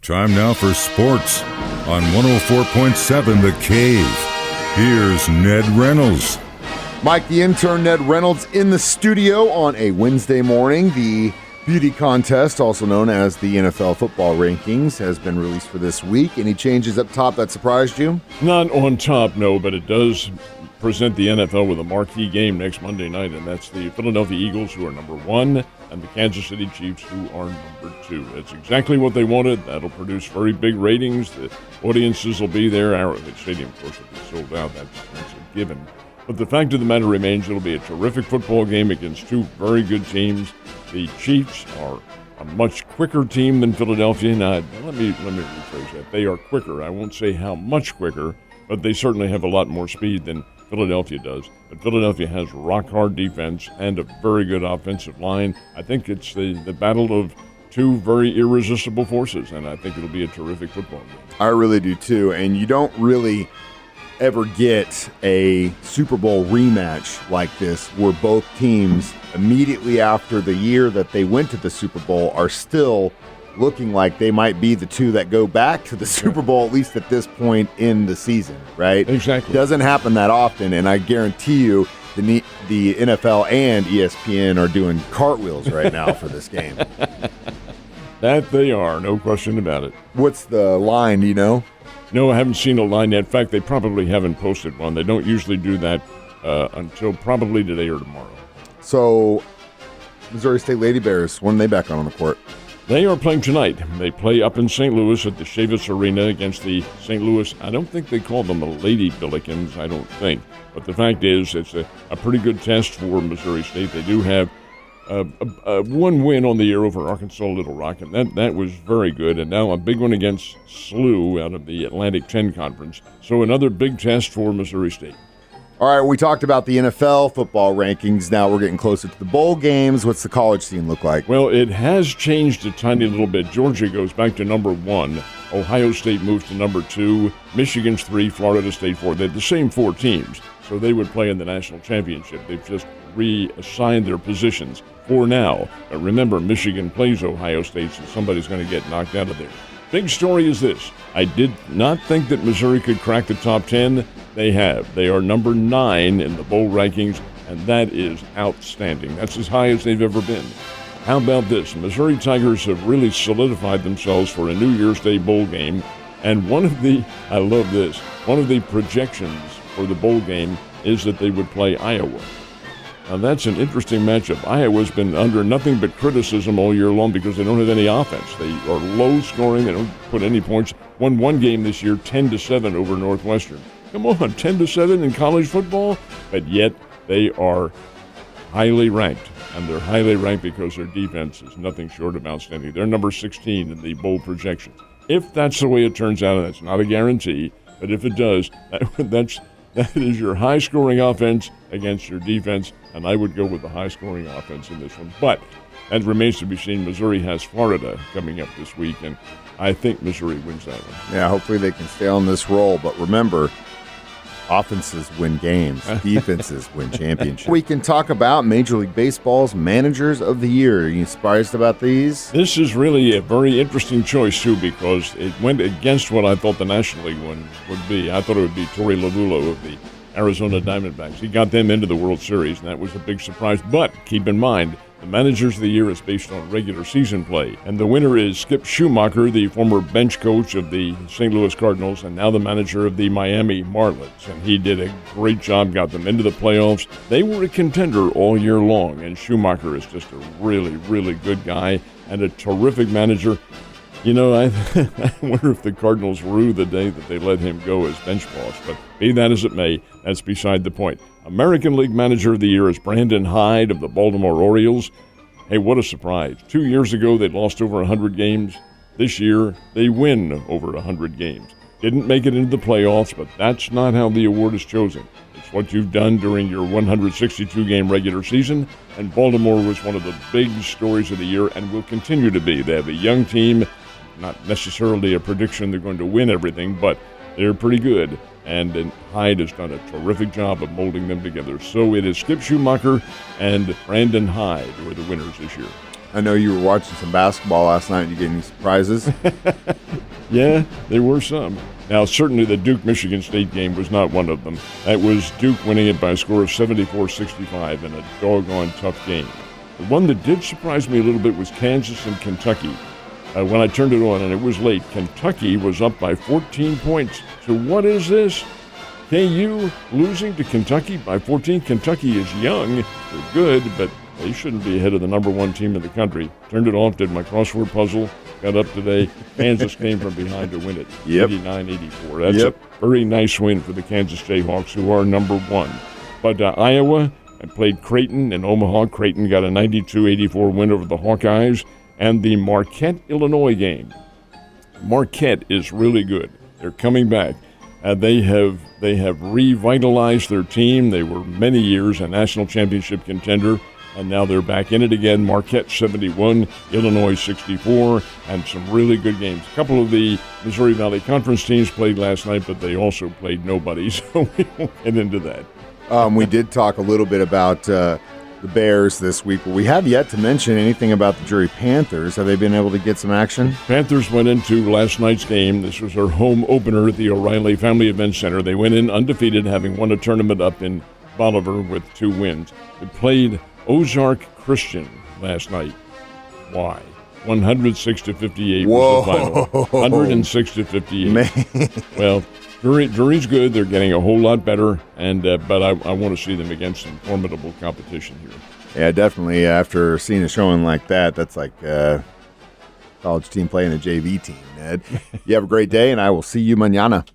Time now for sports on 104.7 The Cave. Here's Ned Reynolds. Mike the intern, Ned Reynolds, in the studio on a Wednesday morning. The beauty contest, also known as the NFL football rankings, has been released for this week. Any changes up top that surprised you? Not on top, no, but it does present the NFL with a marquee game next Monday night, and that's the Philadelphia Eagles, who are number 1, and the Kansas City Chiefs, who are number 2. It's exactly what they wanted. That'll produce very big ratings. The audiences will be there. Arrowhead Stadium, of course, will be sold out. That's a given. But the fact of the matter remains, it'll be a terrific football game against two very good teams. The Chiefs are a much quicker team than Philadelphia. Now, let me rephrase that. They are quicker. I won't say how much quicker, but they certainly have a lot more speed than Philadelphia does. But Philadelphia has rock-hard defense and a very good offensive line. I think it's the battle of two very irresistible forces, and I think it'll be a terrific football game. I really do, too. And you don't really ever get a Super Bowl rematch like this where both teams immediately after the year that they went to the Super Bowl are still looking like they might be the two that go back to the Super Bowl, at least at this point in the season, right? Exactly. Doesn't happen that often, and I guarantee you the NFL and ESPN are doing cartwheels right now for this game. That they are, no question about it. What's the line, do you know? No, I haven't seen a line yet. In fact, they probably haven't posted one. They don't usually do that until probably today or tomorrow. So, Missouri State Lady Bears, when are they back on the court? They are playing tonight. They play up in St. Louis at the Chavis Arena against the St. Louis. I don't think they call them the Lady Billikens, I don't think. But the fact is, it's a pretty good test for Missouri State. They do have one win on the year over Arkansas Little Rock, and that was very good. And now a big one against SLU out of the Atlantic 10 Conference. So another big test for Missouri State. All right, we talked about the NFL football rankings. Now we're getting closer to the bowl games. What's the college scene look like? Well, it has changed a tiny little bit. Georgia goes back to number 1. Ohio State moves to number 2. Michigan's 3. Florida State 4. They're the same 4 teams, so they would play in the national championship. They've just reassigned their positions for now. But remember, Michigan plays Ohio State, so somebody's going to get knocked out of there. Big story is this. I did not think that Missouri could crack the top 10. They have. They are number 9 in the bowl rankings, and that is outstanding. That's as high as they've ever been. How about this? Missouri Tigers have really solidified themselves for a New Year's Day bowl game, and I love this, one of the projections for the bowl game is that they would play Iowa. Now, that's an interesting matchup. Iowa's been under nothing but criticism all year long because they don't have any offense. They are low scoring. They don't put any points. Won one game this year, 10-7 over Northwestern. Come on, 10-7 in college football? But yet they are highly ranked, and they're highly ranked because their defense is nothing short of outstanding. They're number 16 in the bowl projections. If that's the way it turns out, and that's not a guarantee, but if it does, that is your high-scoring offense against your defense, and I would go with the high-scoring offense in this one. But that remains to be seen. Missouri has Florida coming up this week, and I think Missouri wins that one. Yeah, hopefully they can stay on this roll. But remember, offenses win games. Defenses win championships. We can talk about Major League Baseball's Managers of the Year. Are you surprised about these? This is really a very interesting choice, too, because it went against what I thought the National League one would be. I thought it would be Torey Lovullo of the Arizona Diamondbacks. He got them into the World Series, and that was a big surprise. But keep in mind, the Managers of the Year is based on regular season play. And the winner is Skip Schumacher, the former bench coach of the St. Louis Cardinals and now the manager of the Miami Marlins. And he did a great job, got them into the playoffs. They were a contender all year long, and Schumacher is just a really, really good guy and a terrific manager. You know, I wonder if the Cardinals rue the day that they let him go as bench boss. But be that as it may, that's beside the point. American League Manager of the Year is Brandon Hyde of the Baltimore Orioles. Hey, what a surprise. 2 years ago, they lost over 100 games. This year, they win over 100 games. Didn't make it into the playoffs, but that's not how the award is chosen. It's what you've done during your 162-game regular season, and Baltimore was one of the big stories of the year and will continue to be. They have a young team, not necessarily a prediction they're going to win everything, but they're pretty good. And Hyde has done a terrific job of molding them together. So it is Skip Schumacher and Brandon Hyde who are the winners this year. I know you were watching some basketball last night. Did you get any surprises? Yeah, there were some. Now, certainly the Duke-Michigan State game was not one of them. That was Duke winning it by a score of 74-65 in a doggone tough game. The one that did surprise me a little bit was Kansas and Kentucky. When I turned it on, and it was late, Kentucky was up by 14 points. So what is this? KU losing to Kentucky by 14. Kentucky is young. They're good, but they shouldn't be ahead of the number one team in the country. Turned it off, did my crossword puzzle, got up today. Kansas came from behind to win it, 89-84. That's a very nice win for the Kansas Jayhawks, who are number one. But Iowa played Creighton in Omaha. Creighton got a 92-84 win over the Hawkeyes. And the Marquette, Illinois game. Marquette is really good. They're coming back. They have revitalized their team. They were many years a national championship contender, and now they're back in it again. Marquette 71, Illinois 64, and some really good games. A couple of the Missouri Valley Conference teams played last night, but they also played nobody, so we won't get into that. We did talk a little bit about the Bears this week, but we have yet to mention anything about the Drury Panthers. Have they been able to get some action? Panthers went into last night's game. This was their home opener at the O'Reilly Family Event Center. They went in undefeated, having won a tournament up in Bolivar with 2 wins. They played Ozark Christian last night. Why? 106-58 was the final. 106-58. Man. Well, Drury's good. They're getting a whole lot better, and but I want to see them against some formidable competition here. Yeah, definitely. After seeing a showing like that, that's like college team playing a JV team, Ned. You have a great day, and I will see you mañana.